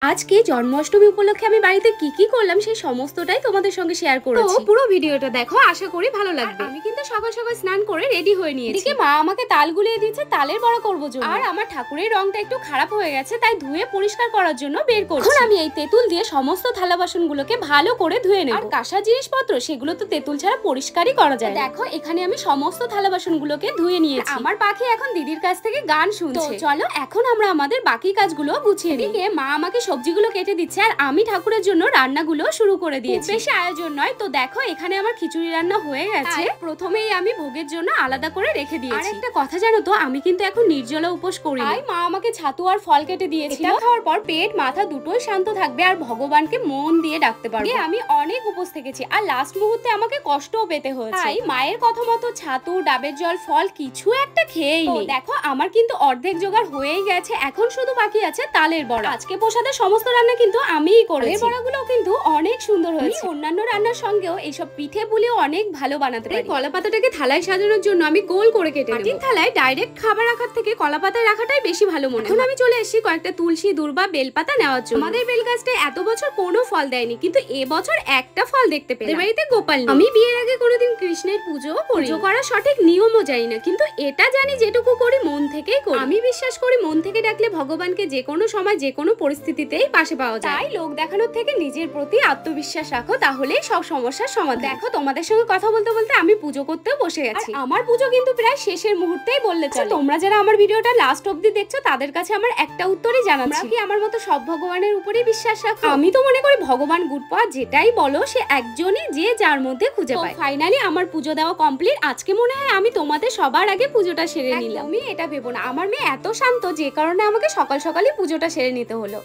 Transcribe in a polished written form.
আজকে জন্মাষ্টমী উপলক্ষে আমি বাড়িতে কি করলাম সেই সমস্তটাই তোমাদের সঙ্গে শেয়ার করেছি। তো পুরো ভিডিওটা দেখো, আশা করি ভালো লাগবে। আমি কিন্তু সকাল সকাল স্নান করে রেডি হয়ে নিয়েছি। এদিকে মা আমাকে তাল গুলিয়ে দিয়েছে তালের বড়া করব জন্য। আর আমার ঠাকুরের রংটা একটু খারাপ হয়ে গেছে, তাই ধুয়ে পরিষ্কার করার জন্য বের করছি। এখন আমি এই তেঁতুল দিয়ে সমস্ত থালা বাসনগুলোকে ভালো করে ধুয়ে নেব। আর কাঁসা জিনিসপত্র সেগুলো তো তেঁতুল ছাড়া পরিষ্কারই করা যায়। দেখো এখানে আমি সমস্ত থালা বাসনগুলোকে ধুয়ে নিয়েছি। আমার পাখি এখন দিদির কাছ থেকে গান শুনছে। চলো এখন আমরা আমাদের বাকি কাজগুলো গুছিয়ে নিই। এদিকে মা আমাকে সবজিগুলো কেটে দিচ্ছে আর আমি ঠাকুরের জন্য রান্নাগুলো শুরু করে দিয়েছি। বেশি আয়োজন নয় তো। দেখো এখানে আমার খিচুড়ি রান্না হয়ে গেছে। প্রথমেই আমি ভোগের জন্য আলাদা করে রেখে দিয়েছি। আর একটা কথা জানো তো, আমি কিন্তু এখন নির্জলা উপোস করি। তাই মা আমাকে ছাতু আর ফল কেটে দিয়েছিল। এটা খাওয়ার পর পেট মাথা দুটোই শান্ত থাকবে আর ভগবানকে মন দিয়ে ডাকতে পারবো। আমি অনেক উপোস থেকেছি আর লাস্ট মুহূর্তে আমাকে কষ্টও পেতে হয়েছে। তাই মায়ের কথা মতো ছাতু, ডাবের জল, ফল কিছু একটা খেয়েই নেই। দেখো আমার কিন্তু অর্ধেক জোগাড় হয়েই গেছে। এখন শুধু বাকি আছে তালের বড়া। আজকে প্রসাদের সমস্ত রান্না কিন্তু আমিই করেছি। তালের বড়াগুলো কিন্তু অনেক সুন্দর হয়েছে। অন্যান্য রান্নার সঙ্গেও এইসব পিঠে পুলিও অনেক ভালো বানাতে পারি। কলা পাতাটাকে থালায় সাজানোর জন্য আমি গোল করে কেটে নেব। থালায় ডাইরেক্ট খাবার রাখার থেকে কলা পাতায় রাখাটাই বেশি ভালো মনে হয়। এখন আমি চলে এসেছি কয়েকটা তুলসী, দূর্বা, বেলপাতা নেওয়ার জন্য। আমাদের বেল গাছটা এত বছর কোনো ফল দেয়নি, কিন্তু এবছর একটা ফল দেখতে পেলাম। বাড়িতে গোপাল নেই। আমি বিয়ের আগে কোনোদিন কৃষ্ণের পুজো করি। পুজো করার সঠিক নিয়মও জানি না, কিন্তু এটা জানি যেটুকু করি মন থেকেই করি। আমি বিশ্বাস করি মন থেকে ডাকলে ভগবানকে যে কোনো সময় যে কোনো পরিস্থিতিতেই পাশে পাওয়া যায়। তাই লোক দেখানোর থেকে নিজের প্রতি আত্মবিশ্বাস রাখো, তাহলেই সব সমস্যার সমাধান। দেখো তোমাদের সঙ্গে কথা বলতে বলতে আমি পুজো করতেও বসে গেছি। আমার পুজো কিন্তু প্রায় শেষের মুহূর্তেই বললে চলে। তোমরা যারা আমার ভিডিওটা লাস্ট অবধি দেখছো তাদের কাছে আমার একটা উত্তরই জানাচ্ছি, কি আমার মতো সব ভগবানের উপরেই বিশ্বাস রাখো? আমি তো মনে করি ভগবান গুড পাওয়া যেটাই বলো সে একজনই, যে যার মধ্যে খুঁজে পায়। ফাইনালি আমার পুজো দেওয়া কমপ্লিট। আজকে মনে হয় আমি তোমাদের সবার আগে পুজোটা সেরে নিলাম। আমি এটা ভেবো না, আমার মেয়ে এত শান্ত যে কারণে আমাকে সকাল সকালই পুজোটা সেরে নিতে হলো।